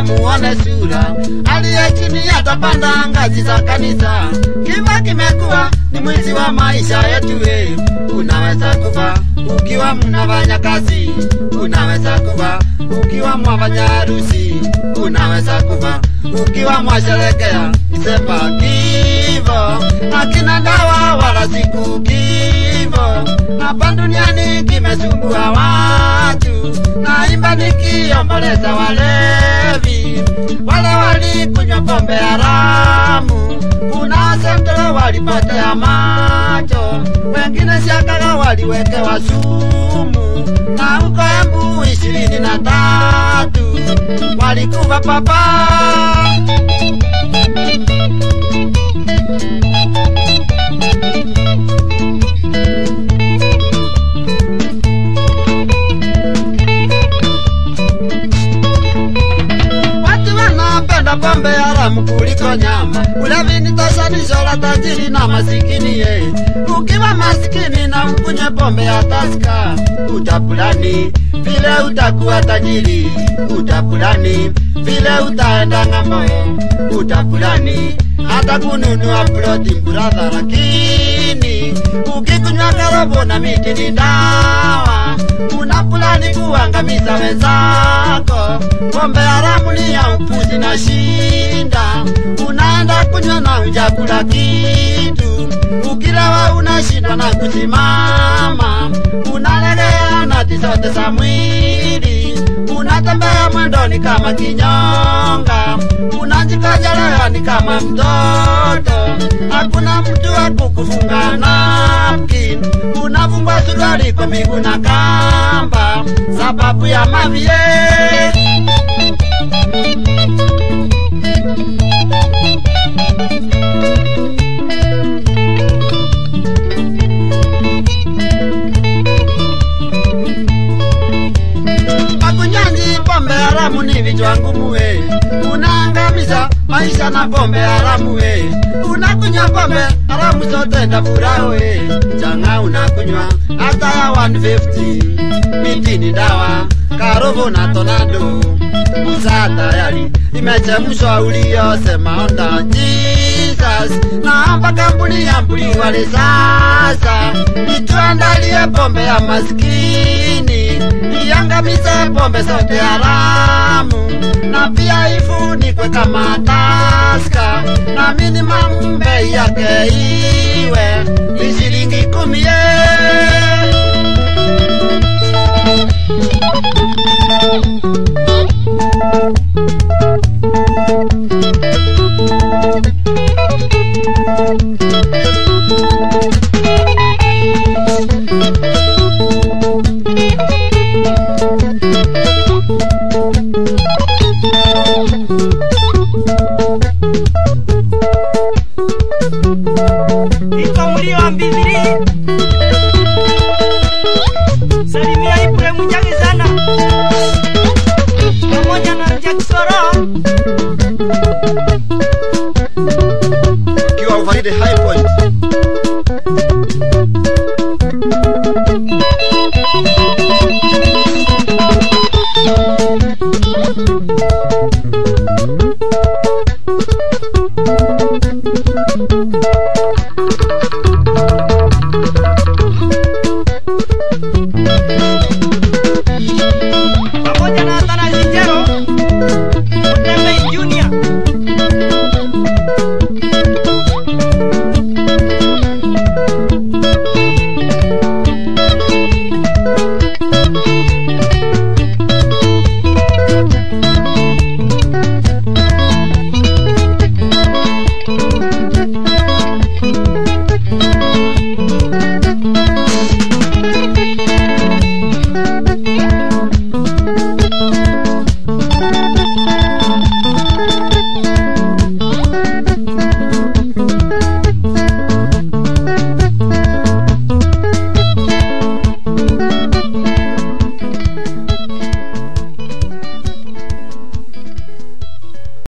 ndo muone sura. Aliye chini atapanda ngazi za kanisa. Kifo kimekuwa ni mwizi wa maisha yetu. Unaweza kufa ukiwa mnafanya kazi, unaweza kufa ukiwa mwafanya harusi, unaweza kufa ukiwa mwasherekea Disemba. Kifo hakina dawa wala siku. Kifo hapa duniani kimesumbua watu. Naimba nikiomboleza walevi, wale walikunywa pombe haramu. Kuna sentro walipotea macho, wengine siakaga waliwekewa sumu. Na huko Embu 23 walikufa papa. Pombe haramu kuliko nyama. Ulevi ni tashanisho la tajiri na masikini. Ukiwa masikini na ukunywe pombe ya Tusker, utapulani vile utakuwa tajiri. Utapulani vile utaenda ng'ambo. Utapulani hata kununua ploti brother. Lakini ukikunywa karobo na miti ni dawa, unapulani kuangamiza wenzako. Pombe haramu ni ya upuzi na shinda. Unaenda kunywa na hujakula kitu. Ukilewa unashinda na kusimama. Unalegea na tisote za mwili. Unatembea mwendoni kama kinyonga. Unajikojelea ni kama mtoto. Hakuna mtu wa kukufunga napkin. Unafungwa suruali kwa miguu na kamba sababu ya mavie. Makunyanji pombe haramu ni vichwa ngumu. Unaangamiza maisha na pombe haramu. Unakunywa pombe haramu zote ndafurao. Changa unakunywa hata ya 150. Miti ni dawa, karobo na tornado. Musa tayari imechemshwa uliyosema onda Jesus. Naomba kampuni ya mbuli wale sasa ituandalie pombe ya maskini. Iangamize pombe zote haramu. Na pia ifunikwe kama Tusker. Na minimum bei yake iwe ni shilingi 10. Iko muri wa mbili. Salimia Ibrahim Mujagi sana. Pamoja na Jacksoro. Kiwa ufaidi high point.